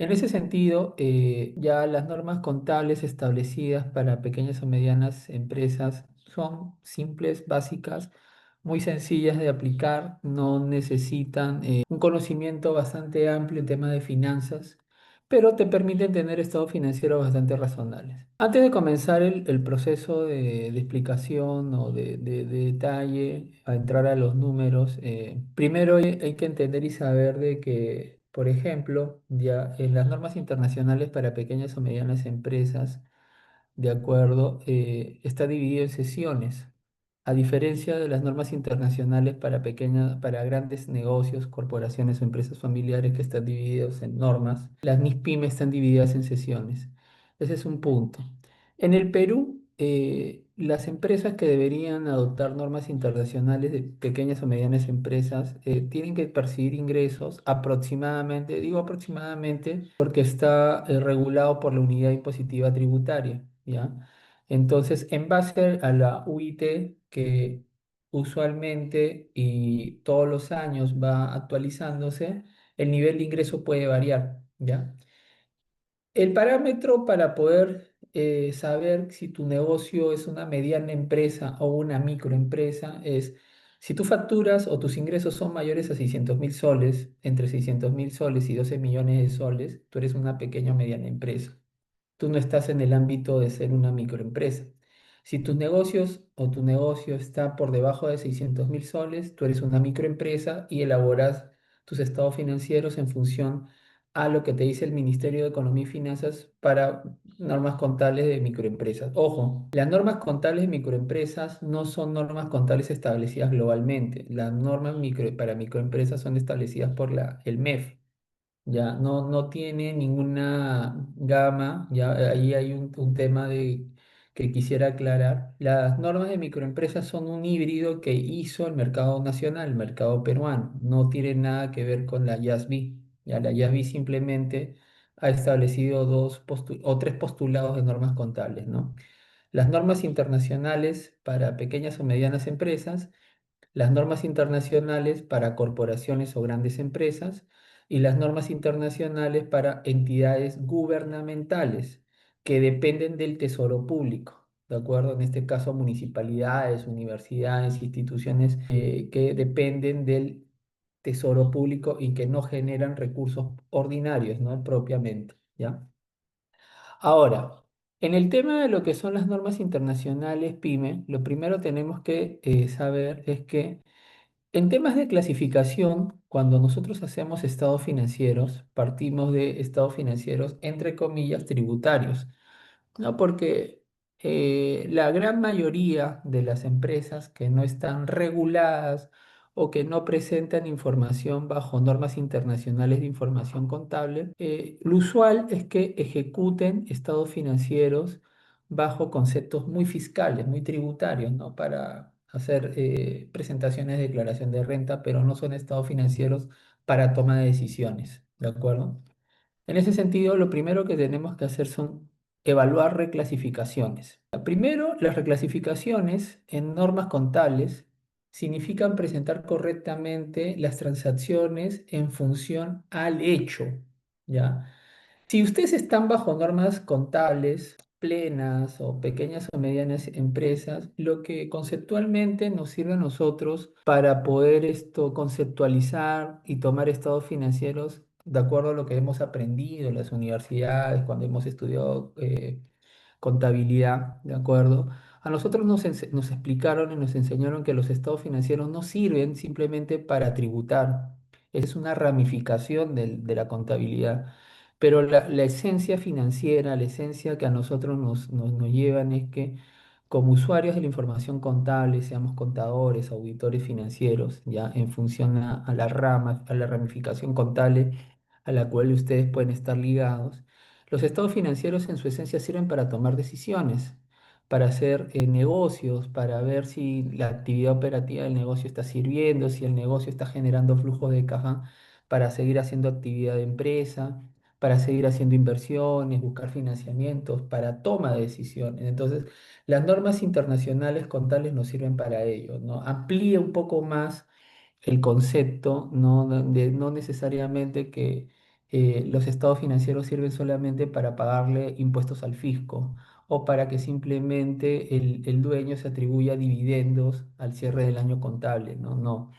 En ese sentido, ya las normas contables establecidas para pequeñas o medianas empresas son simples, básicas, muy sencillas de aplicar, no necesitan un conocimiento bastante amplio en temas de finanzas, pero te permiten tener estados financieros bastante razonables. Antes de comenzar el proceso de explicación o de detalle, a entrar a los números, primero hay que entender y saber de que, por ejemplo, ya en las normas internacionales para pequeñas o medianas empresas, de acuerdo, está dividido en sesiones. A diferencia de las normas internacionales para pequeñas, para grandes negocios, corporaciones o empresas familiares que están divididos en normas, las NIS-PYME están divididas en sesiones. Ese es un punto. En el Perú, las empresas que deberían adoptar normas internacionales de pequeñas o medianas empresas tienen que percibir ingresos aproximadamente, digo aproximadamente, porque está regulado por la unidad impositiva tributaria, ¿ya? Entonces, en base a la UIT, que usualmente y todos los años va actualizándose, el nivel de ingreso puede variar, ¿ya? El parámetro para poder saber si tu negocio es una mediana empresa o una microempresa es si tú facturas o tus ingresos son mayores a 600.000 soles, entre 600.000 soles y 12 millones de soles, tú eres una pequeña o mediana empresa. Tú no estás en el ámbito de ser una microempresa. Si tus negocios o tu negocio está por debajo de 600.000 soles, tú eres una microempresa y elaboras tus estados financieros en función a lo que te dice el Ministerio de Economía y Finanzas para normas contables de microempresas. Ojo, las normas contables de microempresas no son normas contables establecidas globalmente. Las normas para microempresas son establecidas por el MEF. Ya, no tiene ninguna gama, ya ahí hay un tema que quisiera aclarar. Las normas de microempresas son un híbrido que hizo el mercado nacional, el mercado peruano. No tiene nada que ver con la IASB. Ya, la IASB simplemente ha establecido o tres postulados de normas contables, ¿no? Las normas internacionales para pequeñas o medianas empresas, las normas internacionales para corporaciones o grandes empresas y las normas internacionales para entidades gubernamentales que dependen del tesoro público, ¿de acuerdo? En este caso, municipalidades, universidades, instituciones que dependen del tesoro público y que no generan recursos ordinarios, ¿no? Propiamente, ¿ya? Ahora, en el tema de lo que son las normas internacionales PYME, lo primero tenemos que saber es que en temas de clasificación, cuando nosotros hacemos estados financieros, partimos de estados financieros entre comillas tributarios, ¿no? Porque la gran mayoría de las empresas que no están reguladas o que no presentan información bajo normas internacionales de información contable, lo usual es que ejecuten estados financieros bajo conceptos muy fiscales, muy tributarios, ¿no? Para hacer presentaciones de declaración de renta, pero no son estados financieros para toma de decisiones, ¿de acuerdo? En ese sentido, lo primero que tenemos que hacer son evaluar reclasificaciones. Primero, las reclasificaciones en normas contables significan presentar correctamente las transacciones en función al hecho, ¿ya? Si ustedes están bajo normas contables plenas o pequeñas o medianas empresas, lo que conceptualmente nos sirve a nosotros para poder esto conceptualizar y tomar estados financieros de acuerdo a lo que hemos aprendido en las universidades, cuando hemos estudiado contabilidad, ¿de acuerdo? A nosotros nos explicaron y nos enseñaron que los estados financieros no sirven simplemente para tributar. Esa es una ramificación de la contabilidad. Pero la esencia financiera, la esencia que a nosotros nos llevan es que como usuarios de la información contable, seamos contadores, auditores financieros, ya en función a la rama, a la ramificación contable a la cual ustedes pueden estar ligados, los estados financieros en su esencia sirven para tomar decisiones, para hacer negocios, para ver si la actividad operativa del negocio está sirviendo, si el negocio está generando flujo de caja para seguir haciendo actividad de empresa, para seguir haciendo inversiones, buscar financiamientos, para toma de decisiones. Entonces, las normas internacionales contables nos sirven para ello, ¿no? Amplía un poco más el concepto, no necesariamente que los estados financieros sirven solamente para pagarle impuestos al fisco o para que simplemente el dueño se atribuya dividendos al cierre del año contable, ¿no? No.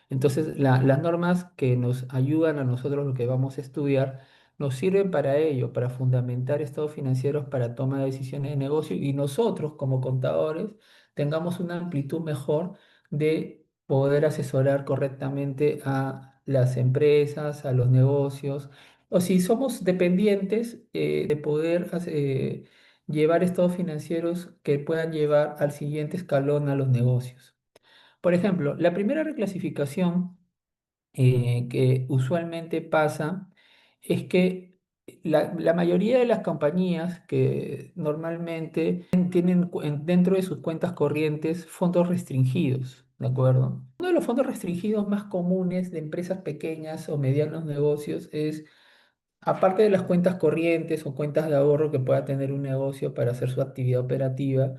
Entonces, las normas que nos ayudan a nosotros, lo que vamos a estudiar, nos sirven para ello, para fundamentar estados financieros para toma de decisiones de negocio y nosotros como contadores tengamos una amplitud mejor de poder asesorar correctamente a las empresas, a los negocios, o si somos dependientes, de poder llevar estados financieros que puedan llevar al siguiente escalón a los negocios. Por ejemplo, la primera reclasificación que usualmente pasa es que la mayoría de las compañías que normalmente tienen dentro de sus cuentas corrientes fondos restringidos, ¿de acuerdo? Uno de los fondos restringidos más comunes de empresas pequeñas o medianos negocios es, aparte de las cuentas corrientes o cuentas de ahorro que pueda tener un negocio para hacer su actividad operativa,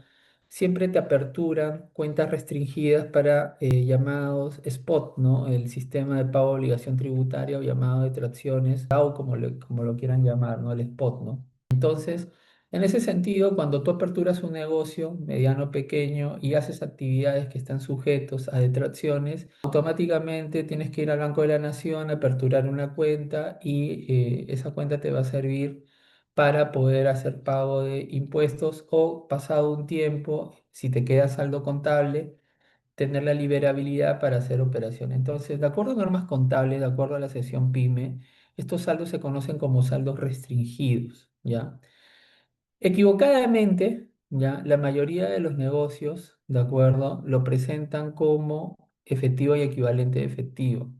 siempre te aperturan cuentas restringidas para llamados spot, ¿no? El sistema de pago de obligación tributaria o llamado de tracciones, o como lo quieran llamar, ¿no? El spot, ¿no? Entonces, en ese sentido, cuando tú aperturas un negocio mediano, pequeño y haces actividades que están sujetos a detracciones, automáticamente tienes que ir al Banco de la Nación, aperturar una cuenta y esa cuenta te va a servir para poder hacer pago de impuestos o pasado un tiempo, si te queda saldo contable, tener la liberabilidad para hacer operación. Entonces, de acuerdo a normas contables, de acuerdo a la sección PYME, estos saldos se conocen como saldos restringidos, ¿ya? Equivocadamente, ya, la mayoría de los negocios, ¿de acuerdo?, lo presentan como efectivo y equivalente de efectivo.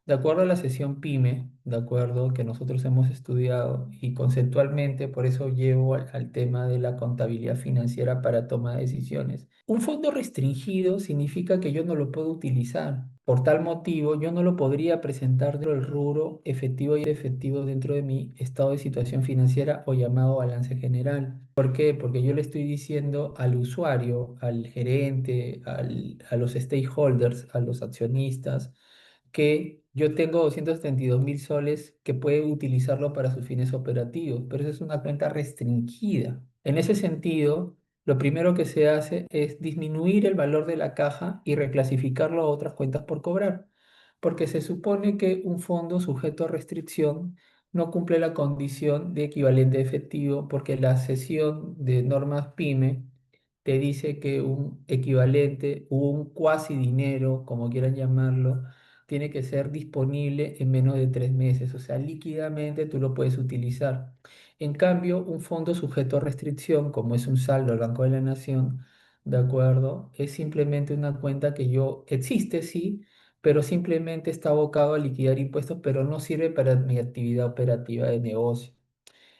De acuerdo a la sesión PYME, de acuerdo, que nosotros hemos estudiado y conceptualmente, por eso llevo al tema de la contabilidad financiera para toma de decisiones. Un fondo restringido significa que yo no lo puedo utilizar. Por tal motivo, yo no lo podría presentar dentro del rubro efectivo y efectivo dentro de mi estado de situación financiera o llamado balance general. ¿Por qué? Porque yo le estoy diciendo al usuario, al gerente, a los stakeholders, a los accionistas, que yo tengo 272.000 soles que puede utilizarlo para sus fines operativos, pero esa es una cuenta restringida. En ese sentido, lo primero que se hace es disminuir el valor de la caja y reclasificarlo a otras cuentas por cobrar, porque se supone que un fondo sujeto a restricción no cumple la condición de equivalente efectivo, porque la sesión de normas PYME te dice que un equivalente o un cuasi dinero, como quieran llamarlo, tiene que ser disponible en menos de 3 meses, o sea, líquidamente tú lo puedes utilizar. En cambio, un fondo sujeto a restricción, como es un saldo del Banco de la Nación, ¿de acuerdo? Es simplemente una cuenta que yo existe, sí, pero simplemente está abocado a liquidar impuestos, pero no sirve para mi actividad operativa de negocio.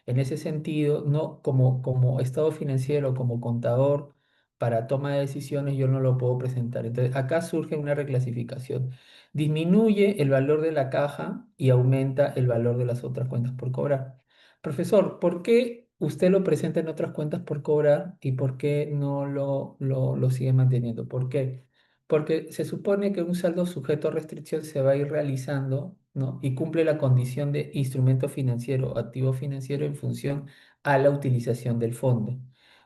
En ese sentido, no como estado financiero, como contador, para toma de decisiones, yo no lo puedo presentar. Entonces, acá surge una reclasificación. Disminuye el valor de la caja y aumenta el valor de las otras cuentas por cobrar. Profesor, ¿por qué usted lo presenta en otras cuentas por cobrar y por qué no lo sigue manteniendo? ¿Por qué? Porque se supone que un saldo sujeto a restricción se va a ir realizando, ¿no? Y cumple la condición de instrumento financiero, activo financiero en función a la utilización del fondo,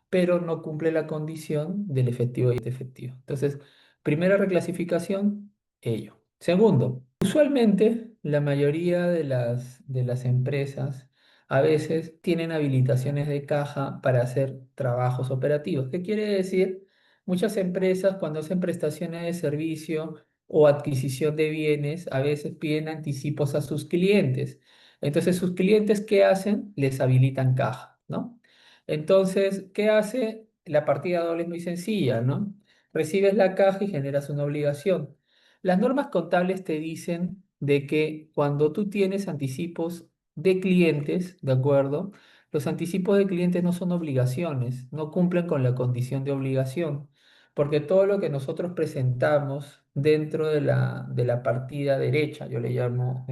pero no cumple la condición del efectivo y efectivo. Entonces, primera reclasificación, ello. Segundo, usualmente la mayoría de las empresas a veces tienen habilitaciones de caja para hacer trabajos operativos. ¿Qué quiere decir? Muchas empresas cuando hacen prestaciones de servicio o adquisición de bienes, a veces piden anticipos a sus clientes. Entonces, sus clientes, ¿qué hacen? Les habilitan caja, ¿no? Entonces, ¿qué hace? La partida doble es muy sencilla, ¿no? Recibes la caja y generas una obligación. Las normas contables te dicen de que cuando tú tienes anticipos de clientes, ¿de acuerdo? Los anticipos de clientes no son obligaciones, no cumplen con la condición de obligación, porque todo lo que nosotros presentamos dentro de la partida derecha, yo le llamo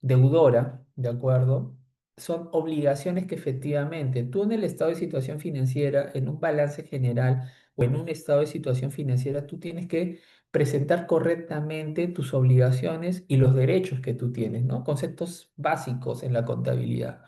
deudora, ¿de acuerdo? Son obligaciones que efectivamente tú en el estado de situación financiera, en un balance general o en un estado de situación financiera, tú tienes que presentar correctamente tus obligaciones y los derechos que tú tienes, ¿no? Conceptos básicos en la contabilidad.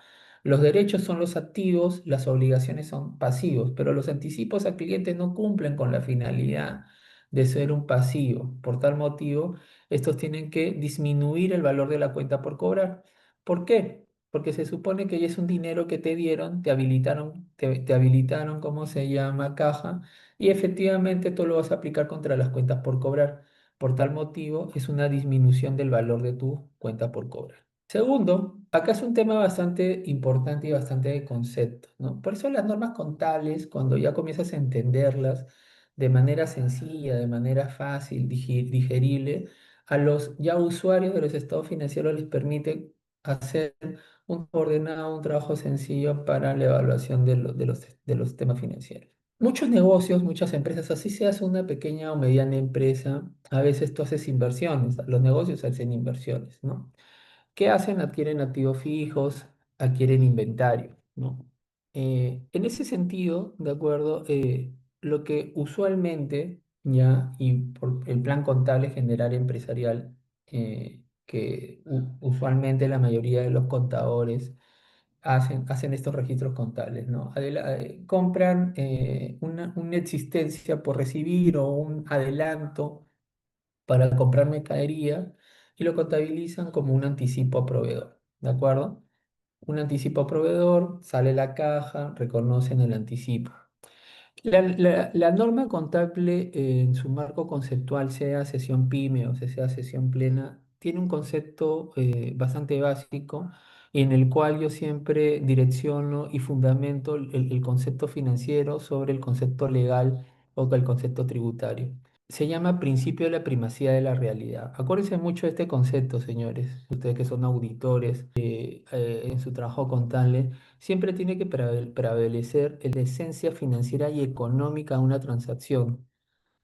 Los derechos son los activos, las obligaciones son pasivos, pero los anticipos al cliente no cumplen con la finalidad de ser un pasivo. Por tal motivo, estos tienen que disminuir el valor de la cuenta por cobrar. ¿Por qué? Porque se supone que ya es un dinero que te dieron, te habilitaron, ¿cómo se llama? Caja, y efectivamente tú lo vas a aplicar contra las cuentas por cobrar. Por tal motivo, es una disminución del valor de tu cuenta por cobrar. Segundo, acá es un tema bastante importante y bastante de concepto, ¿no? Por eso las normas contables, cuando ya comienzas a entenderlas de manera sencilla, de manera fácil, digerible, a los ya usuarios de los estados financieros les permite hacer un ordenado, un trabajo sencillo para la evaluación de los temas financieros. Muchos negocios, muchas empresas, así se hace una pequeña o mediana empresa, a veces tú haces inversiones, los negocios hacen inversiones, ¿no? ¿Qué hacen? Adquieren activos fijos, adquieren inventario, ¿no? En ese sentido, de acuerdo, lo que usualmente, ya, y por el plan contable general empresarial, que usualmente la mayoría de los contadores hacen estos registros contables, ¿no? Compran una existencia por recibir o un adelanto para comprar mercadería y lo contabilizan como un anticipo a proveedor, ¿de acuerdo? Un anticipo a proveedor, sale la caja, reconocen el anticipo. La norma contable en su marco conceptual, sea sesión PYME o sea sesión plena, tiene un concepto bastante básico en el cual yo siempre direcciono y fundamento el concepto financiero sobre el concepto legal o el concepto tributario. Se llama principio de la primacía de la realidad. Acuérdense mucho de este concepto, señores, ustedes que son auditores en su trabajo contable. Siempre tiene que prevalecer la esencia financiera y económica de una transacción,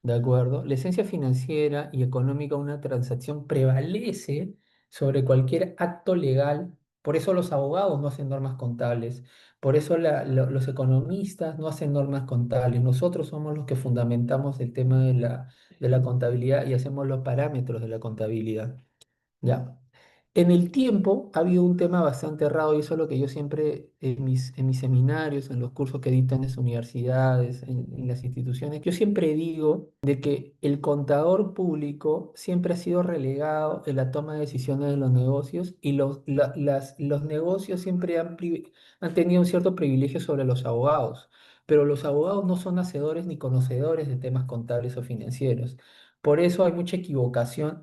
¿de acuerdo? La esencia financiera y económica de una transacción prevalece sobre cualquier acto legal. Por eso los abogados no hacen normas contables, por eso los economistas no hacen normas contables. Nosotros somos los que fundamentamos el tema de la contabilidad y hacemos los parámetros de la contabilidad. ¿Ya? En el tiempo ha habido un tema bastante errado y eso es lo que yo siempre en mis seminarios, en los cursos que dicto en las universidades, en las instituciones, yo siempre digo de que el contador público siempre ha sido relegado en la toma de decisiones de los negocios y los negocios siempre han tenido un cierto privilegio sobre los abogados, pero los abogados no son hacedores ni conocedores de temas contables o financieros. Por eso hay mucha equivocación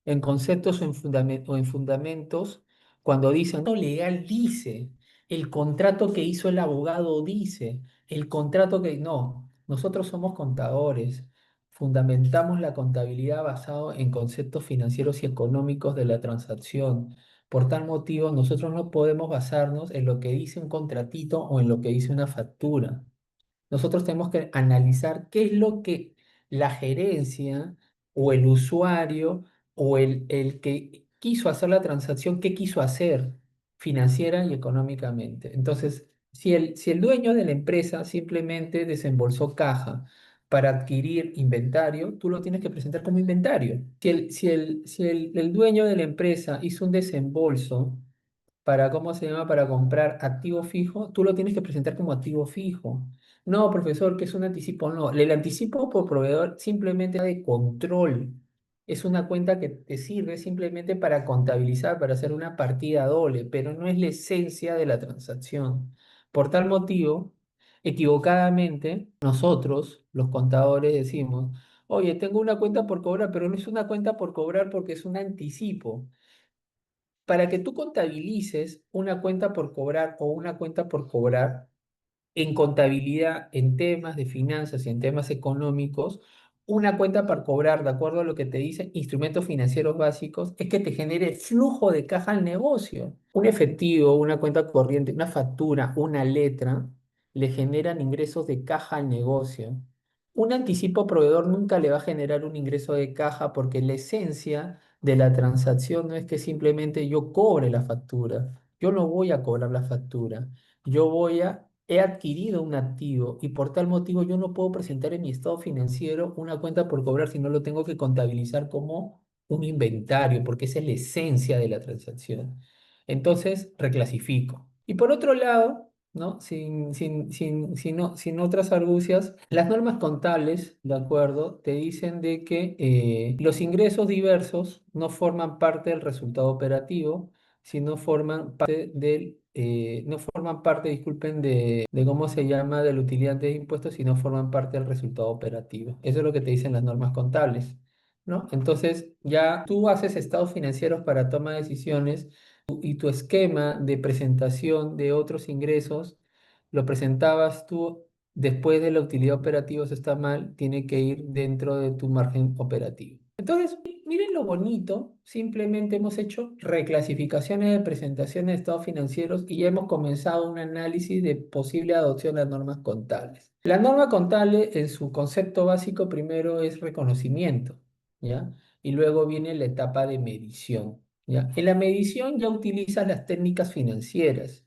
en conceptos o en fundamentos cuando dicen, lo legal dice, el contrato que hizo el abogado dice, el contrato que... No, nosotros somos contadores, fundamentamos la contabilidad basado en conceptos financieros y económicos de la transacción. Por tal motivo, nosotros no podemos basarnos en lo que dice un contratito o en lo que dice una factura. Nosotros tenemos que analizar qué es lo que la gerencia o el usuario o el que quiso hacer la transacción, qué quiso hacer financiera y económicamente. Entonces, si el dueño de la empresa simplemente desembolsó caja para adquirir inventario, tú lo tienes que presentar como inventario. El dueño de la empresa hizo un desembolso para, ¿cómo se llama? Para comprar activo fijo, tú lo tienes que presentar como activo fijo. No, profesor, que es un anticipo. No, el anticipo por proveedor simplemente de control. Es una cuenta que te sirve simplemente para contabilizar, para hacer una partida doble, pero no es la esencia de la transacción. Por tal motivo, equivocadamente, nosotros, los contadores, decimos, oye, tengo una cuenta por cobrar, pero no es una cuenta por cobrar porque es un anticipo. Para que tú contabilices una cuenta por cobrar o una cuenta por cobrar, en contabilidad, en temas de finanzas y en temas económicos, una cuenta para cobrar, de acuerdo a lo que te dicen instrumentos financieros básicos, es que te genere flujo de caja al negocio. Un efectivo, una cuenta corriente, una factura, una letra, le generan ingresos de caja al negocio. Un anticipo proveedor nunca le va a generar un ingreso de caja porque la esencia de la transacción no es que simplemente yo cobre la factura. Yo no voy a cobrar la factura. Yo voy a he adquirido un activo y por tal motivo yo no puedo presentar en mi estado financiero una cuenta por cobrar, sino lo tengo que contabilizar como un inventario, porque esa es la esencia de la transacción. Entonces, reclasifico. Y por otro lado, ¿no? Sin otras argucias, las normas contables, ¿de acuerdo? Te dicen de que los ingresos diversos no forman parte del resultado operativo, sino forman parte no forman parte, disculpen, de cómo se llama, de la utilidad de impuestos, sino forman parte del resultado operativo. Eso es lo que te dicen las normas contables, ¿no? Entonces, ya tú haces estados financieros para toma de decisiones y tu esquema de presentación de otros ingresos lo presentabas tú después de la utilidad operativa, eso está mal, tiene que ir dentro de tu margen operativo. Entonces, miren lo bonito, simplemente hemos hecho reclasificaciones de presentaciones de estados financieros y ya hemos comenzado un análisis de posible adopción de las normas contables. La norma contable en su concepto básico primero es reconocimiento, ¿ya? Y luego viene la etapa de medición, ¿ya? En la medición ya utilizas las técnicas financieras,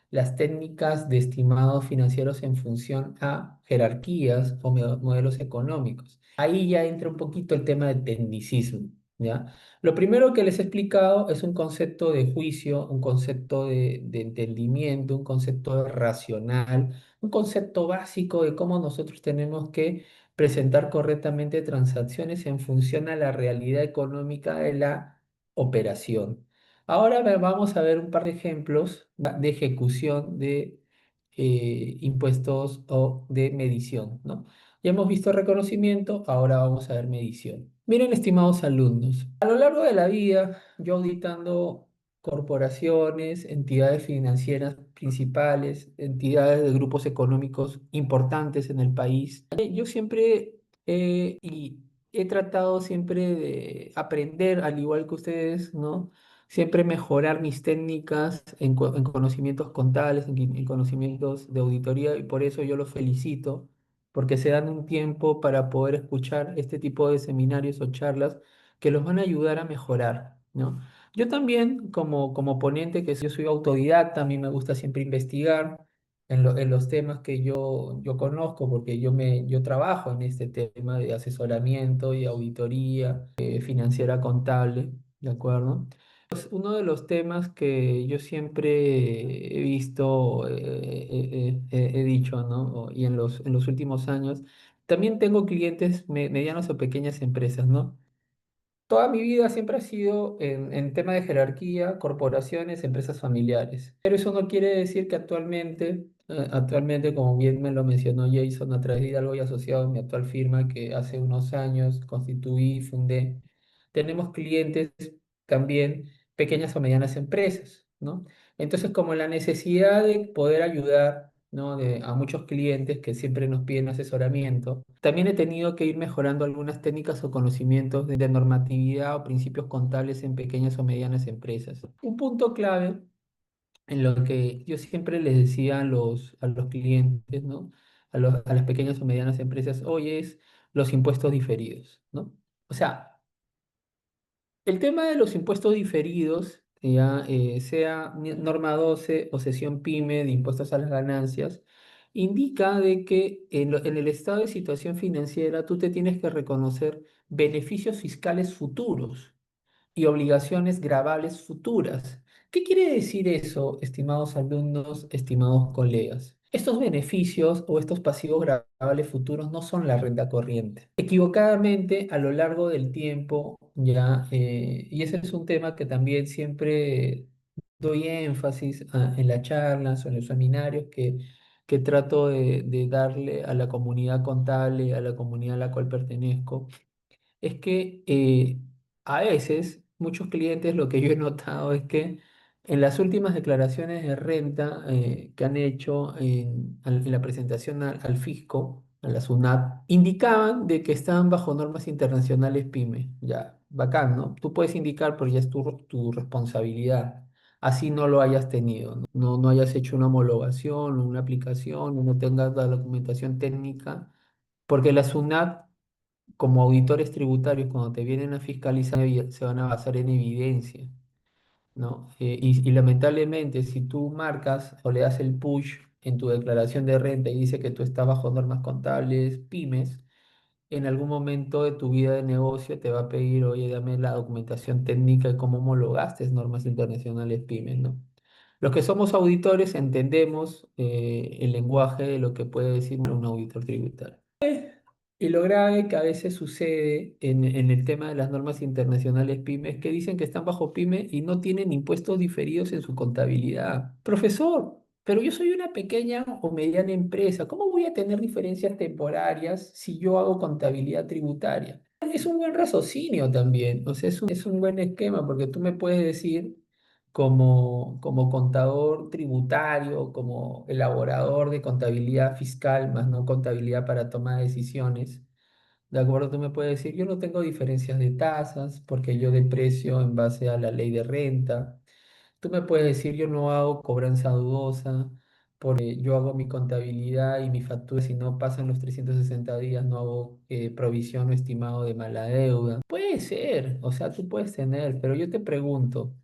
las técnicas de estimados financieros en función a jerarquías o modelos económicos. Ahí ya entra un poquito el tema de tecnicismo, ¿ya? Lo primero que les he explicado es un concepto de juicio, un concepto de entendimiento, un concepto racional, un concepto básico de cómo nosotros tenemos que presentar correctamente transacciones en función a la realidad económica de la operación. Ahora vamos a ver un par de ejemplos de ejecución de impuestos o de medición, ¿no? Ya hemos visto reconocimiento, ahora vamos a ver medición. Miren, estimados alumnos, a lo largo de la vida, yo auditando corporaciones, entidades financieras principales, entidades de grupos económicos importantes en el país, yo siempre y he tratado siempre de aprender, al igual que ustedes, ¿no? Siempre mejorar mis técnicas en conocimientos contables, en conocimientos de auditoría, y por eso yo los felicito porque se dan un tiempo para poder escuchar este tipo de seminarios o charlas que los van a ayudar a mejorar, ¿no? Yo también, como ponente, que yo soy autodidacta, a mí me gusta siempre investigar en los temas que yo conozco, porque yo trabajo en este tema de asesoramiento y auditoría financiera contable, ¿de acuerdo? Uno de los temas que yo siempre he visto, he dicho, ¿no? Y en los últimos años, también tengo clientes medianos o pequeñas empresas, ¿no? Toda mi vida siempre ha sido en tema de jerarquía, corporaciones, empresas familiares. Pero eso no quiere decir que actualmente, como bien me lo mencionó Jason, a través de Hidalgo y Asociados, mi actual firma que hace unos años constituí y fundé, tenemos clientes también pequeñas o medianas empresas, ¿no? Entonces, como la necesidad de poder ayudar, ¿no? A muchos clientes que siempre nos piden asesoramiento, también he tenido que ir mejorando algunas técnicas o conocimientos de normatividad o principios contables en pequeñas o medianas empresas. Un punto clave en lo que yo siempre les decía a los clientes, ¿no? A las pequeñas o medianas empresas, hoy es los impuestos diferidos, ¿no? O sea, el tema de los impuestos diferidos, ya, sea norma 12 o sesión PYME de impuestos a las ganancias, indica de que en el estado de situación financiera tú te tienes que reconocer beneficios fiscales futuros y obligaciones gravables futuras. ¿Qué quiere decir eso, estimados alumnos, estimados colegas? Estos beneficios o estos pasivos gravables futuros no son la renta corriente. Equivocadamente, a lo largo del tiempo, ya, y ese es un tema que también siempre doy énfasis en las charlas o en los seminarios que trato de darle a la comunidad contable, a la comunidad a la cual pertenezco, es que a veces muchos clientes lo que yo he notado es que en las últimas declaraciones de renta que han hecho en la presentación al fisco, a la SUNAT, indicaban de que estaban bajo normas internacionales PYME. Ya, bacán, ¿no? Tú puedes indicar, pero ya es tu responsabilidad. Así no lo hayas tenido, ¿no? No hayas hecho una homologación o una aplicación, o no tengas la documentación técnica, porque la SUNAT como auditores tributarios, cuando te vienen a fiscalizar, se van a basar en evidencia, ¿no? Y lamentablemente, si tú marcas o le das el push en tu declaración de renta y dice que tú estás bajo normas contables, pymes, en algún momento de tu vida de negocio te va a pedir, oye, dame la documentación técnica de cómo homologaste normas internacionales pymes, ¿no? Los que somos auditores entendemos el lenguaje de lo que puede decir un auditor tributario. Y lo grave que a veces sucede en el tema de las normas internacionales PYME es que dicen que están bajo PYME y no tienen impuestos diferidos en su contabilidad. Profesor, pero yo soy una pequeña o mediana empresa. ¿Cómo voy a tener diferencias temporarias si yo hago contabilidad tributaria? Es un buen raciocinio también, o sea, es un buen esquema porque tú me puedes decir como contador tributario, como elaborador de contabilidad fiscal, más no contabilidad para toma de decisiones. ¿De acuerdo? Tú me puedes decir, yo no tengo diferencias de tasas porque yo deprecio en base a la ley de renta. Tú me puedes decir, yo no hago cobranza dudosa porque yo hago mi contabilidad y mi factura, si no pasan los 360 días, no hago provisión o estimado de mala deuda. Puede ser, o sea, tú puedes tener, pero yo te pregunto.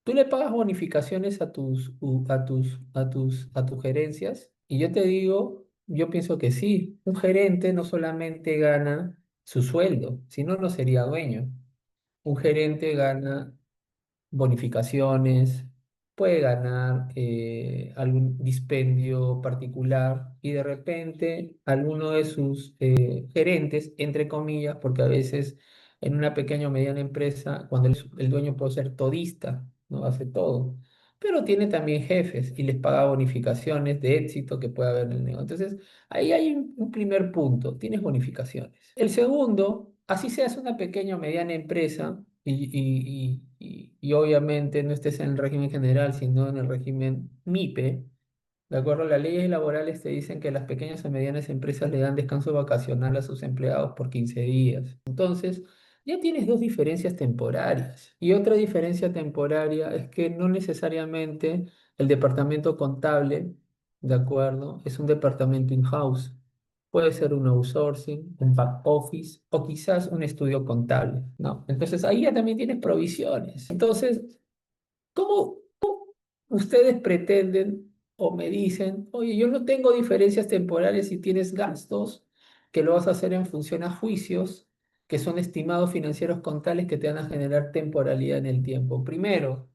¿Tú le pagas bonificaciones a tus gerencias? Y yo te digo, yo pienso que sí. Un gerente no solamente gana su sueldo, si no, no sería dueño. Un gerente gana bonificaciones, puede ganar algún dispendio particular y de repente alguno de sus gerentes, entre comillas, porque a veces en una pequeña o mediana empresa, cuando el dueño puede ser todista, no hace todo, pero tiene también jefes y les paga bonificaciones de éxito que puede haber en el negocio. Entonces, ahí hay un primer punto, tienes bonificaciones. El segundo, así seas una pequeña o mediana empresa, y obviamente no estés en el régimen general, sino en el régimen MIPE, de acuerdo, las leyes laborales te dicen que las pequeñas o medianas empresas le dan descanso vacacional a sus empleados por 15 días. Entonces, ya tienes dos diferencias temporarias. Y otra diferencia temporaria es que no necesariamente el departamento contable, de acuerdo, es un departamento in-house. Puede ser un outsourcing, un back office o quizás un estudio contable, ¿no? Entonces, ahí ya también tienes provisiones. Entonces, ¿cómo ustedes pretenden o me dicen, oye, yo no tengo diferencias temporales si tienes gastos que lo vas a hacer en función a juicios, que son estimados financieros contables que te van a generar temporalidad en el tiempo? Primero,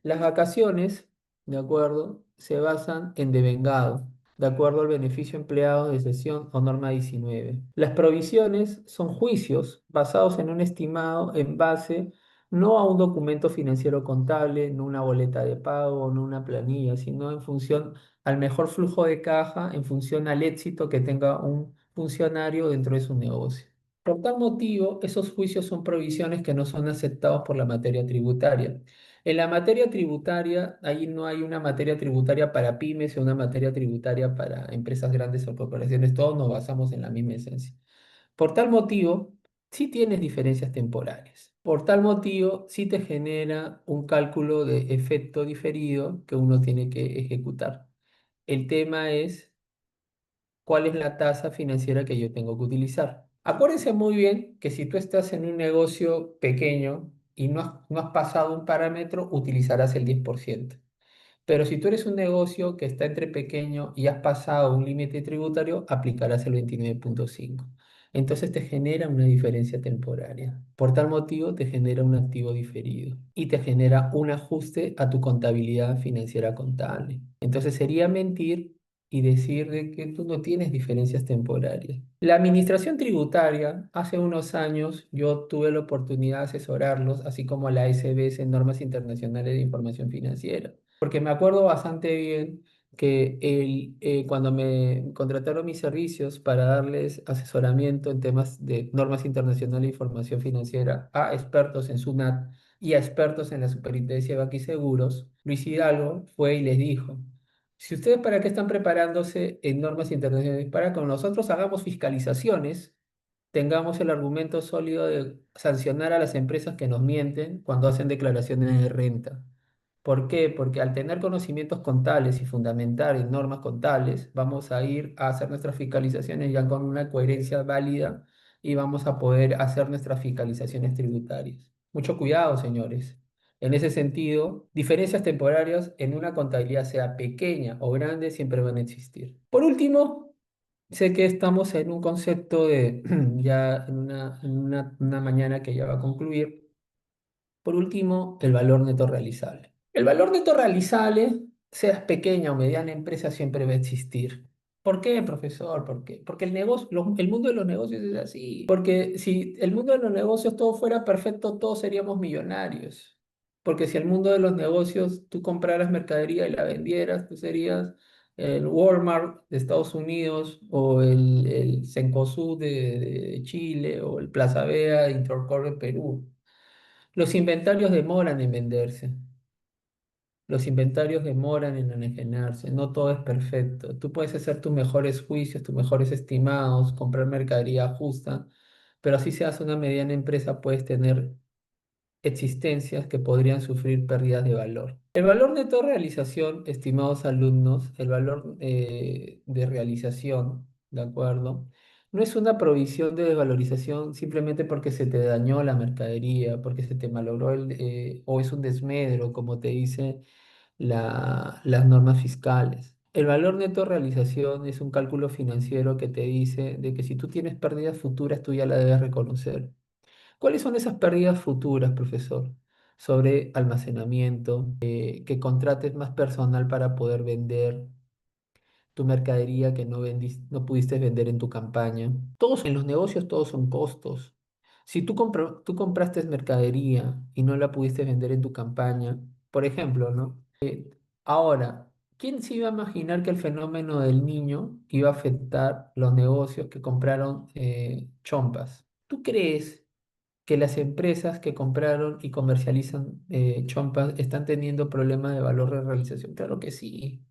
las vacaciones, ¿de acuerdo? Se basan en devengado, de acuerdo al beneficio empleado de sesión o norma 19. Las provisiones son juicios basados en un estimado en base no a un documento financiero contable, no una boleta de pago, no una planilla, sino en función al mejor flujo de caja, en función al éxito que tenga un funcionario dentro de su negocio. Por tal motivo, esos juicios son provisiones que no son aceptados por la materia tributaria. En la materia tributaria, ahí no hay una materia tributaria para pymes o una materia tributaria para empresas grandes o corporaciones, todos nos basamos en la misma esencia. Por tal motivo, sí tienes diferencias temporales. Por tal motivo, sí te genera un cálculo de efecto diferido que uno tiene que ejecutar. El tema es cuál es la tasa financiera que yo tengo que utilizar. Acuérdense muy bien que si tú estás en un negocio pequeño y no has pasado un parámetro, utilizarás el 10%. Pero si tú eres un negocio que está entre pequeño y has pasado un límite tributario, aplicarás el 29,5. Entonces te genera una diferencia temporaria. Por tal motivo, te genera un activo diferido y te genera un ajuste a tu contabilidad financiera contable. Entonces sería mentir y decir de que tú no tienes diferencias temporarias. La administración tributaria, hace unos años yo tuve la oportunidad de asesorarlos, así como la SBS en normas internacionales de información financiera. Porque me acuerdo bastante bien que cuando me contrataron mis servicios para darles asesoramiento en temas de normas internacionales de información financiera a expertos en SUNAT y a expertos en la Superintendencia de Banca y Seguros, Luis Hidalgo fue y les dijo, si ustedes para qué están preparándose en normas internacionales, para que nosotros hagamos fiscalizaciones, tengamos el argumento sólido de sancionar a las empresas que nos mienten cuando hacen declaraciones de renta. ¿Por qué? Porque al tener conocimientos contables y fundamentar en normas contables, vamos a ir a hacer nuestras fiscalizaciones ya con una coherencia válida y vamos a poder hacer nuestras fiscalizaciones tributarias. Mucho cuidado, señores. En ese sentido, diferencias temporarias en una contabilidad, sea pequeña o grande, siempre van a existir. Por último, sé que estamos en un concepto de ya en una mañana que ya va a concluir. Por último, el valor neto realizable. El valor neto realizable, seas pequeña o mediana empresa, siempre va a existir. ¿Por qué, profesor? ¿Por qué? Porque el negocio, el mundo de los negocios es así. Porque si el mundo de los negocios todo fuera perfecto, todos seríamos millonarios. Porque si el mundo de los negocios tú compraras mercadería y la vendieras, tú serías el Walmart de Estados Unidos o el Cencosud de Chile o el Plaza Vea de Intercorp de Perú. Los inventarios demoran en venderse, los inventarios demoran en enajenarse, no todo es perfecto. Tú puedes hacer tus mejores juicios, tus mejores estimados, comprar mercadería justa, pero así seas una mediana empresa, puedes tener existencias que podrían sufrir pérdidas de valor. El valor neto de realización, estimados alumnos, el valor de realización, ¿de acuerdo? No es una provisión de desvalorización simplemente porque se te dañó la mercadería, porque se te malogró o es un desmedro, como te dice las normas fiscales. El valor neto de realización es un cálculo financiero que te dice de que si tú tienes pérdidas futuras, tú ya la debes reconocer. ¿Cuáles son esas pérdidas futuras, profesor? Sobre almacenamiento, que contrates más personal para poder vender tu mercadería que no pudiste vender en tu campaña. Todos en los negocios, todos son costos. Si tú compraste mercadería y no la pudiste vender en tu campaña, por ejemplo, ¿no? Ahora, ¿quién se iba a imaginar que el fenómeno del niño iba a afectar los negocios que compraron chompas? ¿Tú crees que las empresas que compraron y comercializan chompas están teniendo problemas de valor de realización? Claro que sí,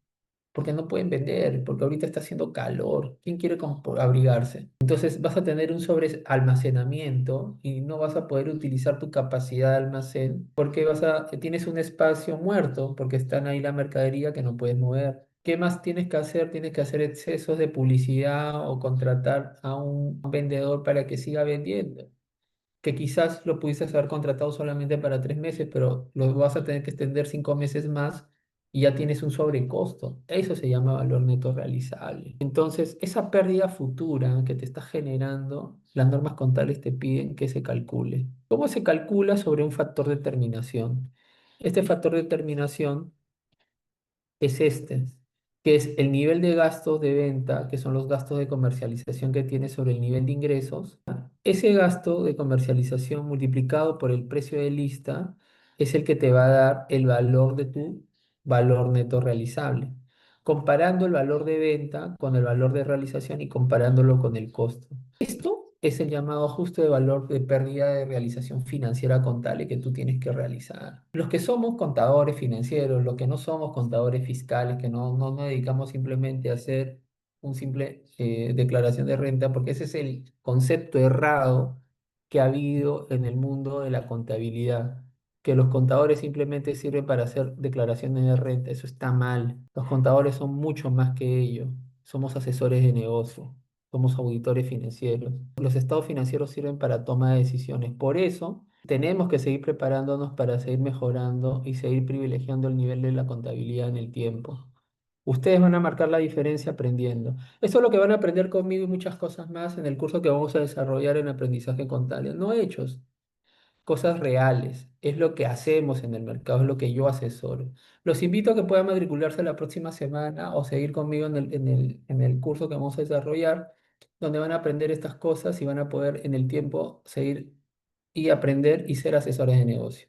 porque no pueden vender, porque ahorita está haciendo calor. ¿Quién quiere abrigarse? Entonces vas a tener un sobrealmacenamiento y no vas a poder utilizar tu capacidad de almacén porque tienes un espacio muerto porque están ahí la mercadería que no puedes mover. ¿Qué más tienes que hacer? Tienes que hacer excesos de publicidad o contratar a un vendedor para que siga vendiendo, que quizás lo pudieses haber contratado solamente para 3 meses, pero lo vas a tener que extender 5 meses más y ya tienes un sobrecosto. Eso se llama valor neto realizable. Entonces, esa pérdida futura que te está generando, las normas contables te piden que se calcule. ¿Cómo se calcula? Sobre un factor de terminación. Este factor de terminación es este, que es el nivel de gastos de venta, que son los gastos de comercialización que tienes sobre el nivel de ingresos. Ese gasto de comercialización multiplicado por el precio de lista es el que te va a dar el valor de tu valor neto realizable, comparando el valor de venta con el valor de realización y comparándolo con el costo. Esto es el llamado ajuste de valor de pérdida de realización financiera contable que tú tienes que realizar. Los que somos contadores financieros, los que no somos contadores fiscales, que no nos dedicamos simplemente a hacer un simple declaración de renta, porque ese es el concepto errado que ha habido en el mundo de la contabilidad, que los contadores simplemente sirven para hacer declaraciones de renta. Eso está mal. Los contadores son mucho más que ello. Somos asesores de negocio, somos auditores financieros. Los estados financieros sirven para toma de decisiones. Por eso tenemos que seguir preparándonos para seguir mejorando y seguir privilegiando el nivel de la contabilidad en el tiempo. Ustedes van a marcar la diferencia aprendiendo. Esto es lo que van a aprender conmigo y muchas cosas más en el curso que vamos a desarrollar en aprendizaje contable. No hechos, cosas reales. Es lo que hacemos en el mercado, es lo que yo asesoro. Los invito a que puedan matricularse la próxima semana o seguir conmigo en el curso que vamos a desarrollar, donde van a aprender estas cosas y van a poder en el tiempo seguir y aprender y ser asesores de negocio.